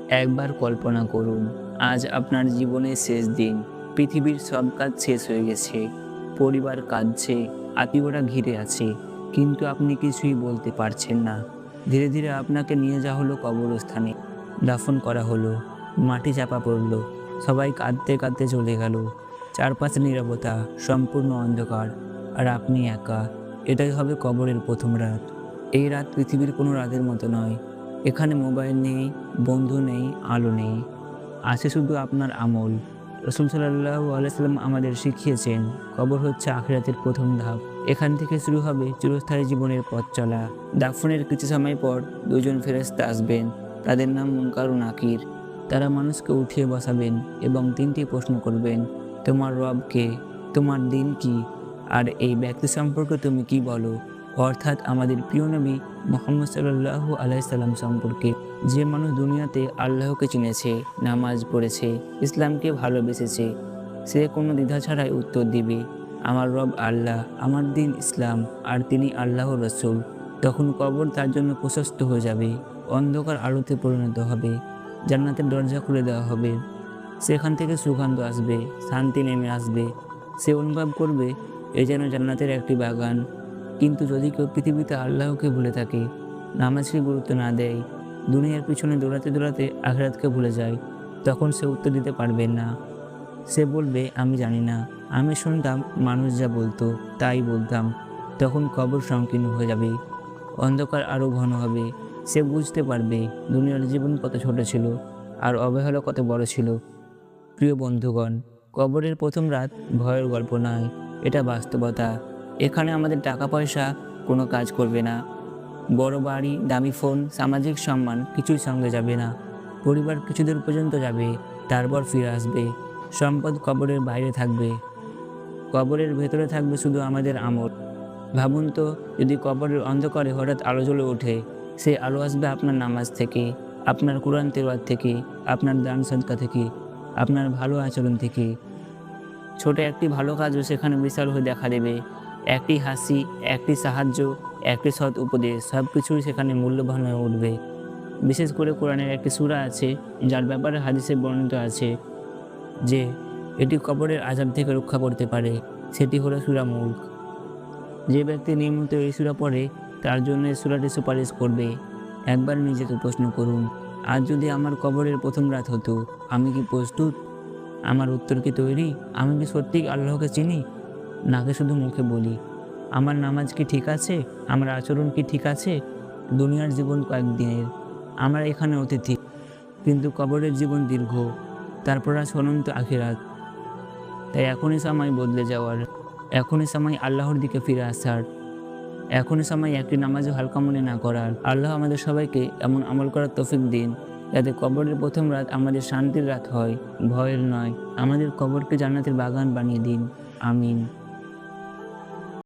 একবার কল্পনা করুন, আজ আপনার জীবনের শেষ দিন। পৃথিবীর সব কাজ শেষ হয়ে গেছে, পরিবার কাঁদছে, আত্মীয়রা ঘিরে আছে, কিন্তু আপনি কিছুই বলতে পারছেন না। ধীরে ধীরে আপনাকে নিয়ে যাওয়া হলো কবরস্থানে, দাফন করা হলো, মাটি চাপা পড়ল, সবাই কাঁদতে কাঁদতে চলে গেল। চারপাশে নীরবতা, সম্পূর্ণ অন্ধকার, আর আপনি একা। এটাই হবে কবরের প্রথম রাত। এই রাত পৃথিবীর কোনো রাতের মতো নয়। এখানে মোবাইল নেই, বন্ধু নেই, আলো নেই, আছে শুধু আপনার আমল। রাসূল সাল্লাল্লাহু আলাইহি সাল্লাম আমাদের শিখিয়েছেন, কবর হচ্ছে আখিরাতের প্রথম ধাপ। এখান থেকে শুরু হবে চিরস্থায়ী জীবনের পথ চলা। দাফনের কিছু সময় পর দুজন ফেরেশতা আসবেন, তাদের নাম মুনকার ও নাকির। তারা মানুষকে উঠিয়ে বসাবেন এবং তিনটি প্রশ্ন করবেন: তোমার রব কে, তোমার দিন কি, আর এই ব্যক্তি সম্পর্কে তুমি কি বলো? অর্থাৎ আমাদের প্রিয় নবী মুহাম্মদ সাল্লাল্লাহু আলাইহি সাল্লাম সম্পর্কে। যে মানুষ দুনিয়াতে আল্লাহকে চিনেছে, নামাজ পড়েছে, ইসলামকে ভালোবেসেছে, সে কোনো দ্বিধা ছাড়াই উত্তর দিবে, আমার রব আল্লাহ, আমার দিন ইসলাম, আর তিনি আল্লাহর রাসূল। তখন কবর তার জন্য প্রশস্ত হয়ে যাবে, অন্ধকার আলোতে পরিণত হবে, জান্নাতের দরজা খুলে দেওয়া হবে। সেখান থেকে সুগন্ধ আসবে, শান্তি নেমে আসবে। সে অনুভব করবে এ যেন জান্নাতের একটি বাগান। কিন্তু যদি কেউ পৃথিবীতে আল্লাহকে ভুলে থাকে, নামাজকে গুরুত্ব না দেয়, দুনিয়ার পিছনে দৌড়াতে দৌড়াতে আখিরাতকে ভুলে যায়, তখন সে উত্তর দিতে পারবে না। সে বলবে, আমি জানি না, আমি শুনতাম মানুষ যা বলতো তাই বলতাম। তখন কবর সংকীর্ণ হয়ে যাবে, অন্ধকার আরও ঘন হবে। সে বুঝতে পারবে দুনিয়ার জীবন কত ছোট ছিল, আর অবহেলা কত বড় ছিল। প্রিয় বন্ধুগণ, কবরের প্রথম রাত ভয়ের গল্প নয়, এটা বাস্তবতা। এখানে আমাদের টাকা পয়সা কোনো কাজ করবে না। বড় বাড়ি, দামি ফোন, সামাজিক সম্মান কিছুই সঙ্গে যাবে না। পরিবার কিছুদূর পর্যন্ত যাবে, তারপর ফিরে আসবে। সম্পদ কবরের বাইরে থাকবে, কবরের ভেতরে থাকবে শুধু আমাদের আমল। ভাবুন তো, যদি কবরের অন্ধকারে হঠাৎ আলো জ্বলে ওঠে, সেই আলো আসবে আপনার নামাজ থেকে, আপনার কোরআন তেলাওয়াত থেকে, আপনার দান সদকা থেকে, আপনার ভালো আচরণ থেকে। ছোট একটি ভালো কাজও সেখানে বিশাল হয়ে দেখা দেবে। একটি হাসি, একটি সাহায্য, একটি সৎ উপদেশ, সব কিছুই সেখানে মূল্যবান হয়ে উঠবে। বিশেষ করে কোরআনের একটি সূরা আছে, যার ব্যাপারে হাদিসে বর্ণিত আছে যে এটি কবরের আযাব থেকে রক্ষা করতে পারে। সেটি হলো সূরা মুলক। যে ব্যক্তি নিয়মিত এই সূরা পড়ে, তার জন্য এই সূরাটি সুপারিশ করবে। একবার নিজেকে প্রশ্ন করুন, আজ যদি আমার কবরের প্রথম রাত হতো, আমি কি প্রস্তুত? আমার উত্তর কি তৈরি? আমি কি সত্যিই আল্লাহকে চিনি, নাকি শুধু মুখে বলি? আমার নামাজ কি ঠিক আছে? আমার আচরণ কি ঠিক আছে? দুনিয়ার জীবন কয়েকদিনের, আমরা এখানে অতিথি, কিন্তু কবরের জীবন দীর্ঘ, তারপর আছে অনন্ত আখিরাত। তাই এখনই সময় বদলে যাওয়ার, এখনই সময় আল্লাহর দিকে ফিরে আসার, এখনই সময় একটি নামাজও হালকা মনে না করার। আল্লাহ আমাদের সবাইকে এমন আমল করার তৌফিক দিন, যাতে কবরের প্রথম রাত আমাদের শান্তির রাত হয়, ভয়ের নয়। আমাদের কবরকে জান্নাতের বাগান বানিয়ে দিন। আমিন।